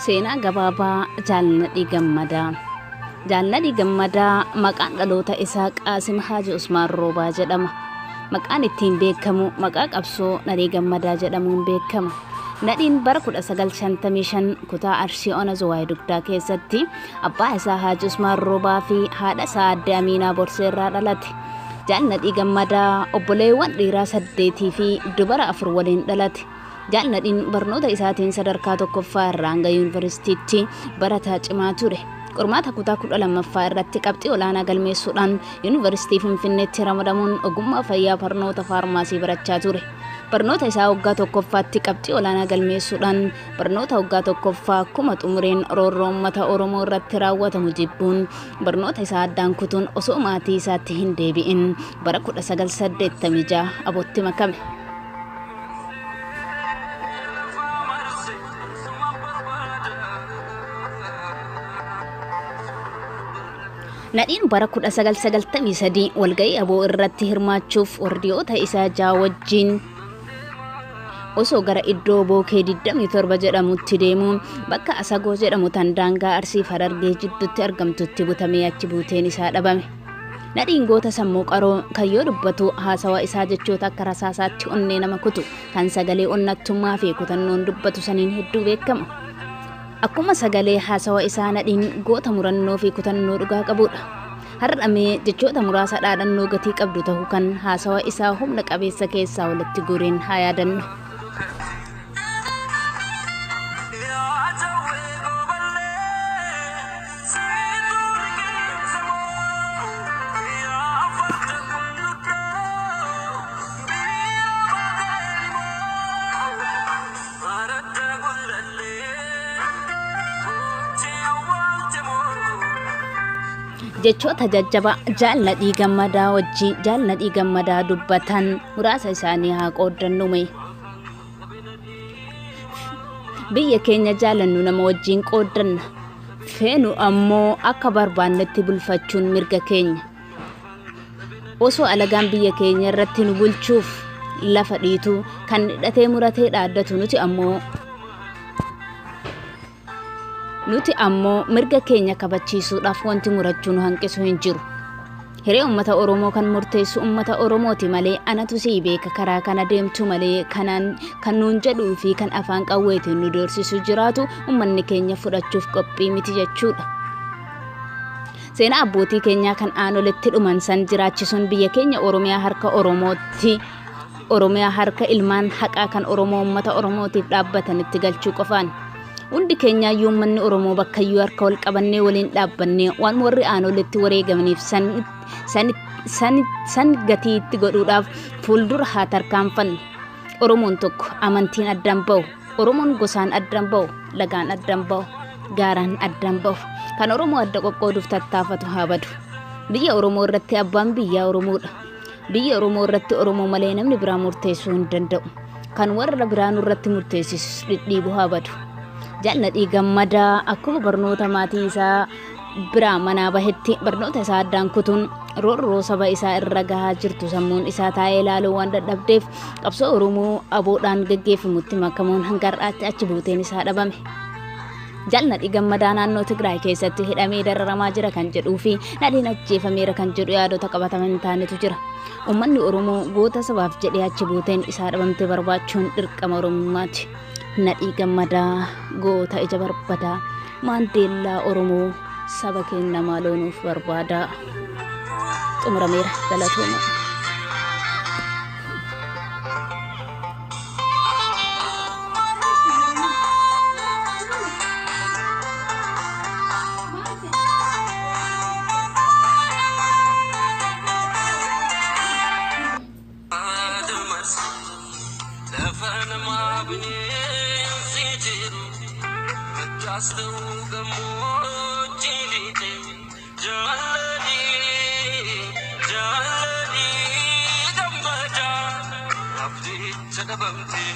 Seenaa gabaabaa Jaalladhii Gammadaa. Jaalladhii Gammadaa maqaan dhaloota isaa Qaasim Haaji Usmaan Roobaa jedhama. Maqaan ittiin beekamu maqaa qabsoo Nadhii Gammadaa jedhamuun beekama. Nadhiin bara 1955 kutaa Arsii Ona Zowaay Dugdaa keessatti abbaa isaa Haaji Usmaan Roobaa fi haadha isaa Aadde Amiinaa Borseerraa dhalate. Jaalladhii Gammadaa obboleewwan dhiiraa 8 fi dubara 4 waliin dhalate. Jaalladhiin barnoota isaatiin sadarkaa tokkoffaa irraa hanga yuunivarsiitiitti barataa cimaa ture. Qormaata kutaa 12ffaa irratti qabxii olaanaa galmeessuudhaan yuunivarsiitii Finfinneetti ramadamuun ogummaa fayyaa barnoota faarmaasii barachaa ture. Barnoota isaa waggaa tokkoffaatti qabxii olaanaa galmeessuudhaan barnoota waggaa tokkoffaa akkuma xumureen roorroo uummata Oromoo irratti raawwatamu jibbuun barnoota isaa addaan kutuun osoo maatii isaatti hin deebi'in bara 1986 abootti makame. Nadhiin bara 1993 walga'ii aboo irratti hirmaachuuf wardiyoota isaa ja'a wajjin osoo gara iddoo bookee 27 jedhamutti deemuun bakka Asagoo jedhamu tan daangaa Arsii Harargee jidduutti argamtutti butamee achi buuteen isaa dhabame. Nadhiin goota sammuu qaroo kan yoo dubbatu haasawa isaa jechoota akka rasaasaatti onnee nama kutu kan sagalee onnattummaa fi kutannoon dubbatu saniin hedduu beekama. Akkuma sagalee haasawa isaa Nadhiin goota murannoo fi kutannoo dhugaa qabudha. Har'amee jechoota muraasa dhaadannoo gatii qabdu ta'uu kan haasawa isaa humna qabeessa keessaa walitti guureen haa yaadannu. Jechoota jajjaba Jaalladhii Gammadaa wajjin Jaalladhii Gammadaa dubbatan muraasa isaanii haa qooddannume. Biyya keenya jaalannu nama wajjin qooddanna. Feenu ammoo akka barbaannetti bulfachuun mirga keenya. Osoo alagaan biyya keenya irratti nu bulchuuf lafa dhiitu kan hidhatee muratee dhaaddatu nuti ammoo mirga keenya kabachiisuudhaaf wanti murachuun hanqisu hin jiru. Hiree uummata Oromoo kan murteessu uummata Oromooti malee anatu sii beeka karaa kana deemtu malee kan nuun jedhuu fi kan afaan qawweetiin nu doorsisu jiraatu uummanni keenya fudhachuuf qophii miti jechuudha. Seenaa abbootii keenyaa kan aanolitti dhuman san jiraachisuun biyya keenya Oromiyaa harka Oromootti Oromiyaa harka ilmaan haqaa kan Oromoo uummata Oromootiif dhaabbatanitti galchuu qofaan. Hundi keenya uummanni Oromoo bakkayyuu harka wal qabannee waliin dhaabbannee waan warri aanolitti wareegamaniif san gatii itti godhuudhaaf fuuldura haa tarkaanfannu. Oromoon tokko amantiin addaan bahu, Oromoon gosaan addaan bahu, lagaan addaan bahu, gaaraan addaan bahu. Kan Oromoo adda qoqqooduuf tattaafatu haa badu. Biyya Oromoo irratti abbaan biyyaa Oromoodha. Biyya Oromoo irratti Oromoo malee namni biraa murteessuu hin danda'u. Kan warra biraan irratti murteessisu dhidhiibu haa badu. Jaalladhii Gammadaa akkuma barnoota maatii isaa biraa manaa bahetti barnoota isaa addaan kutuun roorroo saba isaa irra gahaa jirtu sammuun isaa taa'ee ilaaluu waan dadhabdeef qabsoo Oromoo aboodhaan gaggeeffamutti makamuun hanga har'aatti achi buuteen isaa dhabame. Jaalladhii Gammadaa naannoo Tigraay keessatti hidhamee dararamaa jira kan jedhuu fi Nadhiin ajjeefameera kan jedhu yaadota qabataman taanetu jira. Uummanni Oromoo goota sabaaf jedhee achi buuteen isaa dhabamte barbaachuun dirqama Oromummaati. Nadhii Gammadaa goota ija barbadaa Maandeellaa Oromoo saba keenya maaloonuuf barbaadaa. Xumurameera galatooma. Jaalladhii Gammadaa abdii jadhabamtee